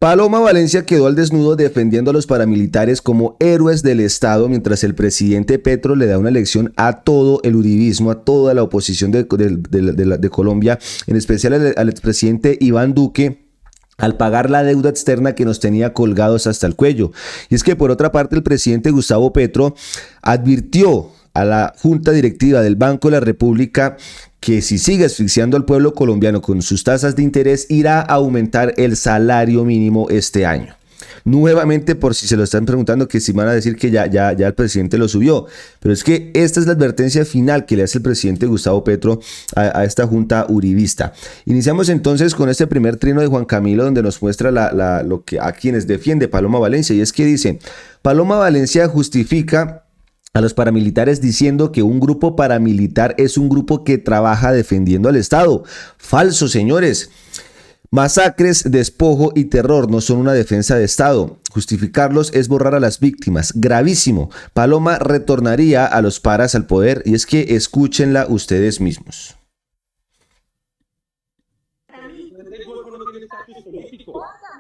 Paloma Valencia quedó al desnudo defendiendo a los paramilitares como héroes del Estado, mientras el presidente Petro le da una lección a todo el uribismo, a toda la oposición de Colombia, en especial al expresidente Iván Duque, al pagar la deuda externa que nos tenía colgados hasta el cuello. Y es que por otra parte el presidente Gustavo Petro advirtió a la Junta Directiva del Banco de la República que si sigue asfixiando al pueblo colombiano con sus tasas de interés, irá a aumentar el salario mínimo este año. Nuevamente, por si se lo están preguntando, que si van a decir que ya el presidente lo subió. Pero es que esta es la advertencia final que le hace el presidente Gustavo Petro a esta junta uribista. Iniciamos entonces con este primer trino de Juan Camilo, donde nos muestra lo que a quienes defiende Paloma Valencia. Y es que dice, Paloma Valencia justifica a los paramilitares diciendo que un grupo paramilitar es un grupo que trabaja defendiendo al Estado. Falso, señores. Masacres, despojo y terror no son una defensa de Estado. Justificarlos es borrar a las víctimas. Gravísimo. Paloma retornaría a los paras al poder, y es que escúchenla ustedes mismos.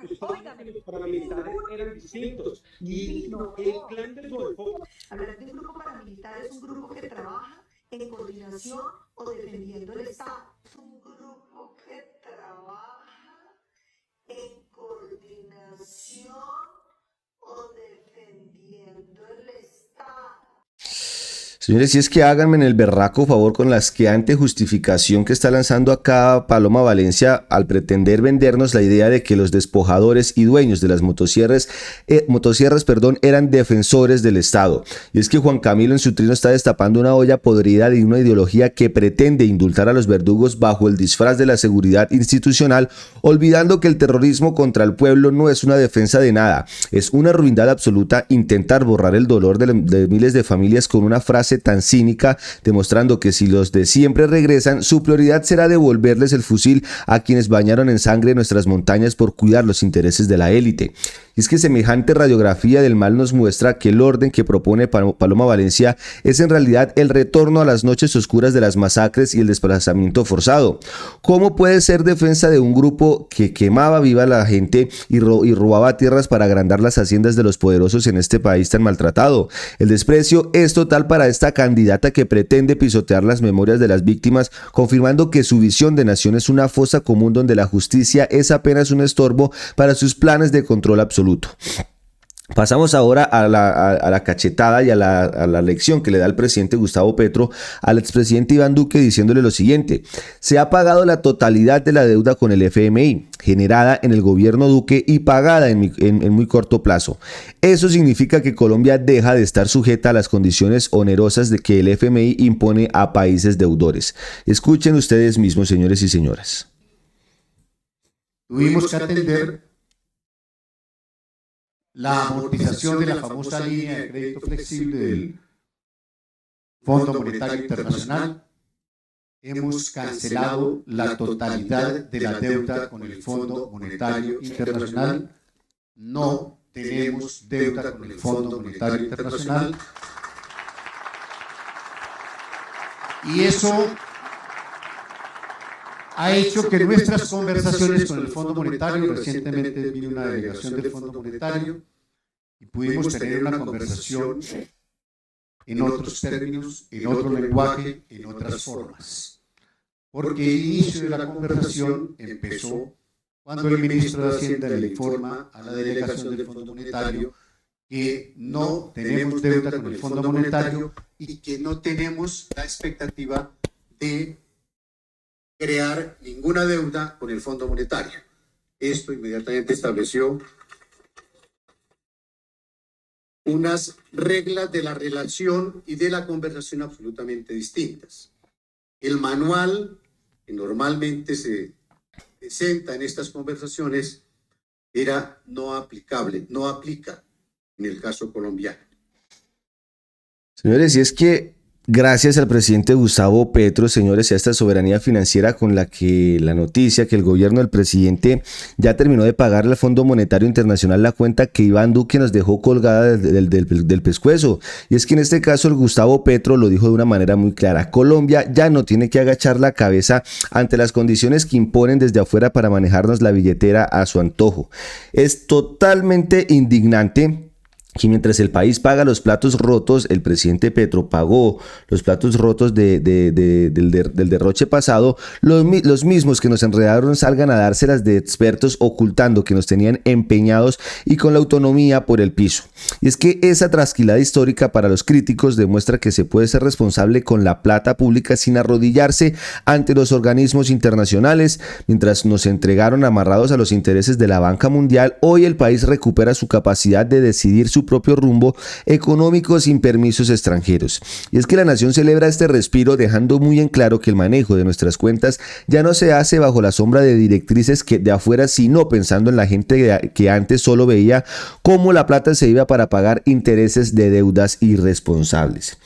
Los paramilitares eran distintos y el clan del Golfo. Hablar de un grupo paramilitar es un grupo que trabaja en coordinación o defendiendo el Estado. Es un grupo que trabaja en coordinación o defendiendo el Estado. Señores, si es que háganme en el berraco favor con la asqueante justificación que está lanzando acá Paloma Valencia al pretender vendernos la idea de que los despojadores y dueños de las motosierras, eran defensores del Estado. Y es que Juan Camilo en su trino está destapando una olla podrida de una ideología que pretende indultar a los verdugos bajo el disfraz de la seguridad institucional, olvidando que el terrorismo contra el pueblo no es una defensa de nada, es una ruindad absoluta intentar borrar el dolor de miles de familias con una frase tan cínica, demostrando que si los de siempre regresan, su prioridad será devolverles el fusil a quienes bañaron en sangre nuestras montañas por cuidar los intereses de la élite. Y es que semejante radiografía del mal nos muestra que el orden que propone Paloma Valencia es en realidad el retorno a las noches oscuras de las masacres y el desplazamiento forzado. ¿Cómo puede ser defensa de un grupo que quemaba viva a la gente y robaba tierras para agrandar las haciendas de los poderosos en este país tan maltratado? El desprecio es total para esta candidata que pretende pisotear las memorias de las víctimas, confirmando que su visión de nación es una fosa común donde la justicia es apenas un estorbo para sus planes de control absoluto. Pasamos ahora a la cachetada y a la lección que le da el presidente Gustavo Petro al expresidente Iván Duque, diciéndole lo siguiente: se ha pagado la totalidad de la deuda con el FMI, generada en el gobierno Duque y pagada en muy corto plazo. Eso significa que Colombia deja de estar sujeta a las condiciones onerosas de que el FMI impone a países deudores. Escuchen ustedes mismos, señores y señoras. Tuvimos que atender la amortización de la famosa línea de crédito flexible del Fondo Monetario Internacional. Hemos cancelado la totalidad de la deuda con el Fondo Monetario Internacional. No tenemos deuda con el Fondo Monetario Internacional. Y eso ha hecho que nuestras conversaciones con el Fondo Monetario, recientemente vino una delegación del Fondo Monetario y pudimos tener una conversación en otros términos, en otro lenguaje, en otras formas. Porque el inicio de la conversación empezó cuando el ministro de Hacienda le informa a la delegación del Fondo Monetario que no tenemos deuda con el Fondo Monetario y que no tenemos la expectativa de crear ninguna deuda con el Fondo Monetario. Esto inmediatamente estableció unas reglas de la relación y de la conversación absolutamente distintas. El manual que normalmente se presenta en estas conversaciones era no aplicable, no aplica en el caso colombiano. Señores, y es que gracias al presidente Gustavo Petro, señores, y a esta soberanía financiera con la que la noticia que el gobierno del presidente ya terminó de pagarle al Fondo Monetario Internacional la cuenta que Iván Duque nos dejó colgada del pescuezo. Y es que en este caso el Gustavo Petro lo dijo de una manera muy clara. Colombia ya no tiene que agachar la cabeza ante las condiciones que imponen desde afuera para manejarnos la billetera a su antojo. Es totalmente indignante que mientras el país paga los platos rotos, el presidente Petro pagó los platos rotos del derroche pasado, los mismos que nos enredaron salgan a dárselas de expertos ocultando que nos tenían empeñados y con la autonomía por el piso. Y es que esa trasquilada histórica para los críticos demuestra que se puede ser responsable con la plata pública sin arrodillarse ante los organismos internacionales. Mientras nos entregaron amarrados a los intereses de la banca mundial, hoy el país recupera su capacidad de decidir su propio rumbo económico sin permisos extranjeros. Y es que la nación celebra este respiro dejando muy en claro que el manejo de nuestras cuentas ya no se hace bajo la sombra de directrices que de afuera, sino pensando en la gente que antes solo veía cómo la plata se iba para pagar intereses de deudas irresponsables.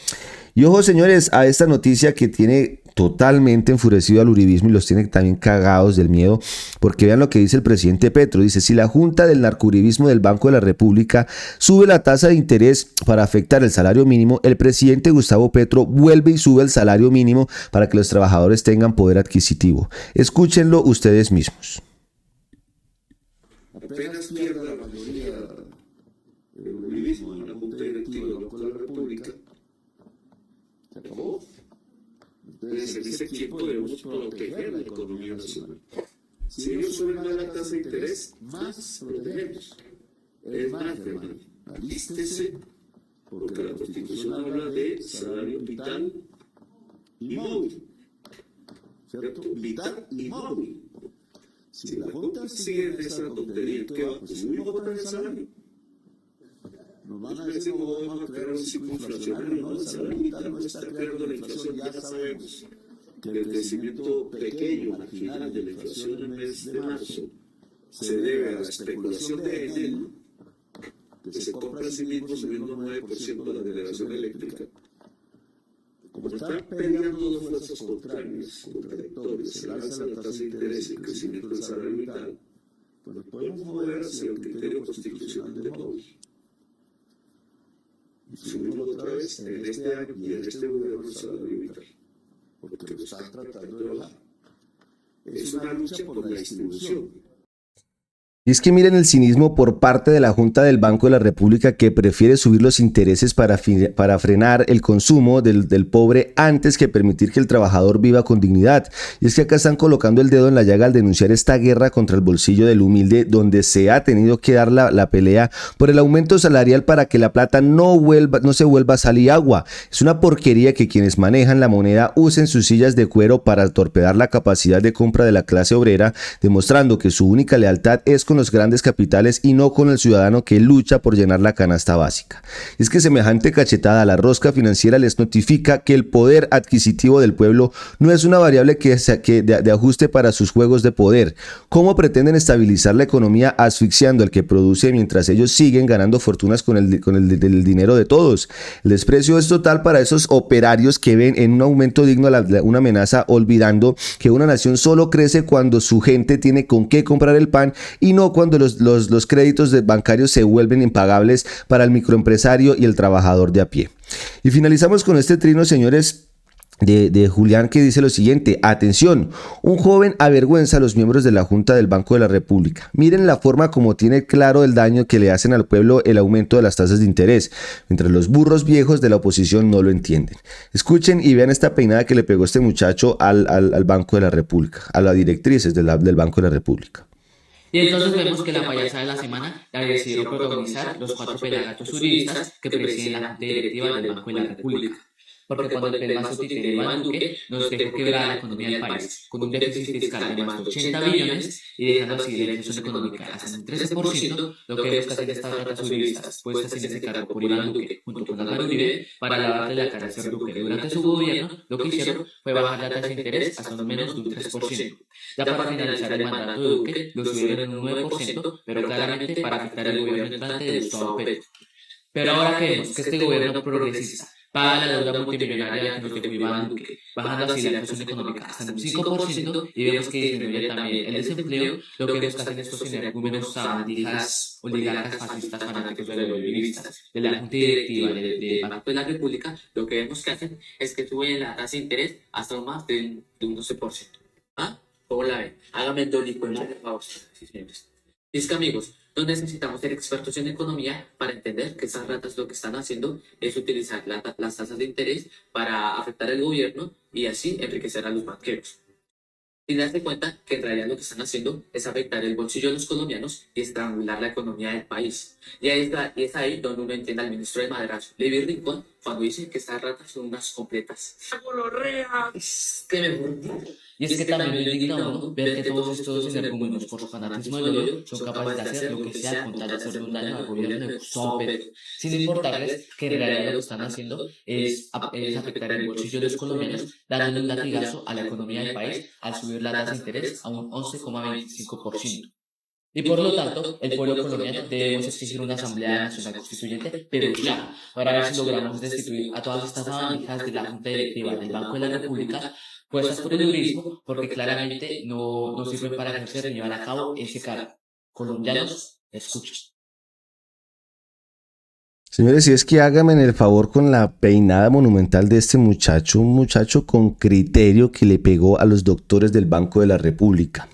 Y ojo, señores, a esta noticia que tiene totalmente enfurecido al uribismo y los tiene también cagados del miedo, porque vean lo que dice el presidente Petro. Dice: si la Junta del narcouribismo del Banco de la República sube la tasa de interés para afectar el salario mínimo, el presidente Gustavo Petro vuelve y sube el salario mínimo para que los trabajadores tengan poder adquisitivo. Escúchenlo ustedes mismos. Apenas pierda la mayoría del uribismo en la Junta Directiva del Banco de la República, se acabó. Entonces, en ese tiempo debemos proteger la economía nacional. Si ellos suben más la tasa de interés, más protegemos. Es más, hermano, alístese, porque la Constitución habla de salario vital y móvil. ¿Cierto? Vital y móvil. Si la Junta sigue esa tontería, ¿qué va? Pues subimos otra vez el salario. Nos van a decir cómo vamos a crear un ciclo inflacionario. No, el salario vital no está creando la inflación. Ya sabemos que el crecimiento pequeño, marginal de la inflación en el mes de marzo se debe a la especulación de Enel, que se compra a sí mismo subiendo 9% de la generación eléctrica. Como están peleando dos fuerzas contrarias, contradictorias, el alza de la tasa de interés y el crecimiento del salario vital, pues nos podemos mover hacia el criterio constitucional de móvil. Y subimos otra vez en este año y en este gobierno el salario vital, porque lo están tratando de bajar. Es una lucha por la distribución. Y es que miren el cinismo por parte de la Junta del Banco de la República, que prefiere subir los intereses para frenar el consumo del pobre antes que permitir que el trabajador viva con dignidad. Y es que acá están colocando el dedo en la llaga al denunciar esta guerra contra el bolsillo del humilde, donde se ha tenido que dar la pelea por el aumento salarial para que la plata no se vuelva sal y agua. Es una porquería que quienes manejan la moneda usen sus sillas de cuero para torpedar la capacidad de compra de la clase obrera, demostrando que su única lealtad es con los grandes capitales y no con el ciudadano que lucha por llenar la canasta básica. Es que semejante cachetada a la rosca financiera les notifica que el poder adquisitivo del pueblo no es una variable de ajuste para sus juegos de poder. ¿Cómo pretenden estabilizar la economía asfixiando al que produce mientras ellos siguen ganando fortunas con el dinero de todos? El desprecio es total para esos operarios que ven en un aumento digno una amenaza, olvidando que una nación solo crece cuando su gente tiene con qué comprar el pan y no cuando los créditos bancarios se vuelven impagables para el microempresario y el trabajador de a pie. Y finalizamos con este trino, señores, de Julián, que dice lo siguiente: atención, un joven avergüenza a los miembros de la Junta del Banco de la República. Miren la forma como tiene claro el daño que le hacen al pueblo el aumento de las tasas de interés, mientras los burros viejos de la oposición no lo entienden. Escuchen y vean esta peinada que le pegó este muchacho al Banco de la República, a las directrices del Banco de la República. Y entonces vemos que la payasada de la semana la decidieron protagonizar los 4 pelagatos juristas que presiden la Junta Directiva del Banco de la República. Porque cuando el pelmazo títere Iván Duque nos dejó quebrada la economía del país, con un déficit fiscal de más de 80 billones y dejando así la inflación económica hasta un 13%, lo que busca hacer estas ratas juristas puestas en ese cargo por Iván Duque junto con Álvaro Uribe para lavarle la cara a ser Duque. Durante su gobierno, lo que hicieron fue bajar la tasa de interés hasta un menos de un 3%. Ya para finalizar el mandato de Duque, lo subieron en un 9%, pero claramente para afectar el gobierno entrante de Gustavo Petro. Pero ahora que vemos que este gobierno progresista paga la deuda multimillonaria que nos dejó Iván Duque, bajando así la inflación económica hasta un 5% y vemos que disminuye también el desempleo, lo que vemos que hacen estos energúmenos sabandijas, oligarcas, fascistas, fanáticos de los liberalistas, de la Junta Directiva del Banco de la República, lo que vemos que hacen es que suben la tasa de interés hasta un más de un 12%. ¿Ah? ¿Cómo la ven? Hágame el dolico, por favor, sí, señores. Y es que, amigos, no necesitamos ser expertos en economía para entender que esas ratas lo que están haciendo es utilizar las tasas de interés para afectar al gobierno y así enriquecer a los banqueros. Sin darse cuenta que en realidad lo que están haciendo es afectar el bolsillo de los colombianos y estrangular la economía del país. Y es ahí donde uno entiende al ministro de Madrazo, Levi Rincón, cuando dice que estas ratas son unas completas. ¡Qué mejor! Y es que también lo indigna a uno ver que todos estos energúmenos por su fanatismo del odio son capaces de hacer lo que sea con tal de hacerle un daño al gobierno de Gustavo Petro, sin importarles que en realidad lo que están haciendo es afectar el bolsillo de los colombianos, dándole un latigazo a la economía del país al subir la tasa de interés a un 11,25%. Y por lo tanto, el pueblo colombiano debemos exigir una asamblea nacional constituyente, pero ya, para ver si logramos destituir a todas estas sabandijas de la Junta Directiva del Banco de la República, puestas por el uribismo, porque claramente no sirven para ejercer ni llevar a cabo ese cargo. Colombianos, escuchen. Señores, si es que háganme el favor con la peinada monumental de este muchacho, un muchacho con criterio que le pegó a los doctores del Banco de la República,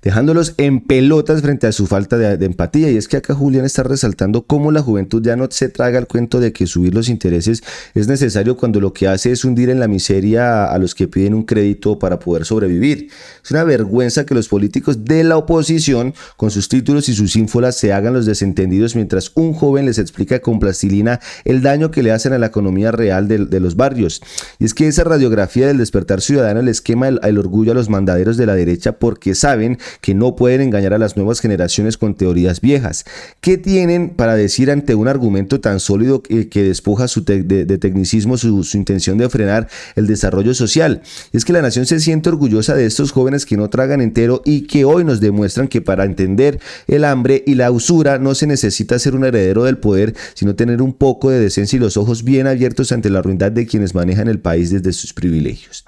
dejándolos en pelotas frente a su falta de empatía. Y es que acá Julián está resaltando cómo la juventud ya no se traga el cuento de que subir los intereses es necesario cuando lo que hace es hundir en la miseria a los que piden un crédito para poder sobrevivir. Es una vergüenza que los políticos de la oposición, con sus títulos y sus ínfolas, se hagan los desentendidos mientras un joven les explica con plastilina el daño que le hacen a la economía real de los barrios. Y es que esa radiografía del despertar ciudadano les quema el orgullo a los mandaderos de la derecha, porque saben que no pueden engañar a las nuevas generaciones con teorías viejas. ¿Qué tienen para decir ante un argumento tan sólido que despoja de tecnicismo su intención de frenar el desarrollo social? Y es que la nación se siente orgullosa de estos jóvenes que no tragan entero y que hoy nos demuestran que para entender el hambre y la usura no se necesita ser un heredero del poder, sino tener un poco de decencia y los ojos bien abiertos ante la ruindad de quienes manejan el país desde sus privilegios.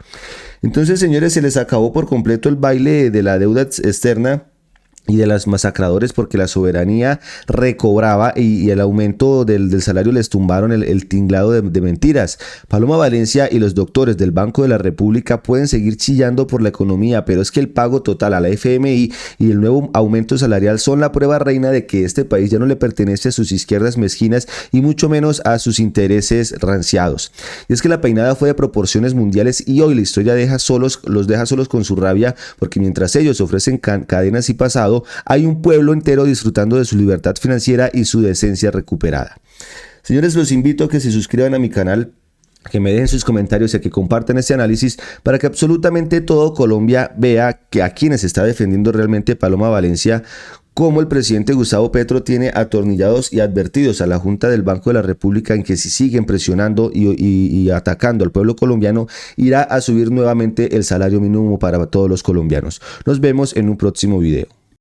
Entonces, señores, se les acabó por completo el baile de la deuda externa y de las masacradores, porque la soberanía recobraba y el aumento del salario les tumbaron el tinglado de mentiras. Paloma Valencia y los doctores del Banco de la República pueden seguir chillando por la economía, pero es que el pago total a la FMI y el nuevo aumento salarial son la prueba reina de que este país ya no le pertenece a sus izquierdas mezquinas y mucho menos a sus intereses ranciados. Y es que la peinada fue de proporciones mundiales y hoy la historia los deja solos con su rabia, porque mientras ellos ofrecen cadenas y pasado, hay un pueblo entero disfrutando de su libertad financiera y su decencia recuperada. Señores, los invito a que se suscriban a mi canal, que me dejen sus comentarios y a que compartan este análisis para que absolutamente todo Colombia vea que a quienes está defendiendo realmente Paloma Valencia, como el presidente Gustavo Petro tiene atornillados y advertidos a la Junta del Banco de la República en que si siguen presionando y atacando al pueblo colombiano, irá a subir nuevamente el salario mínimo para todos los colombianos. Nos vemos en un próximo video.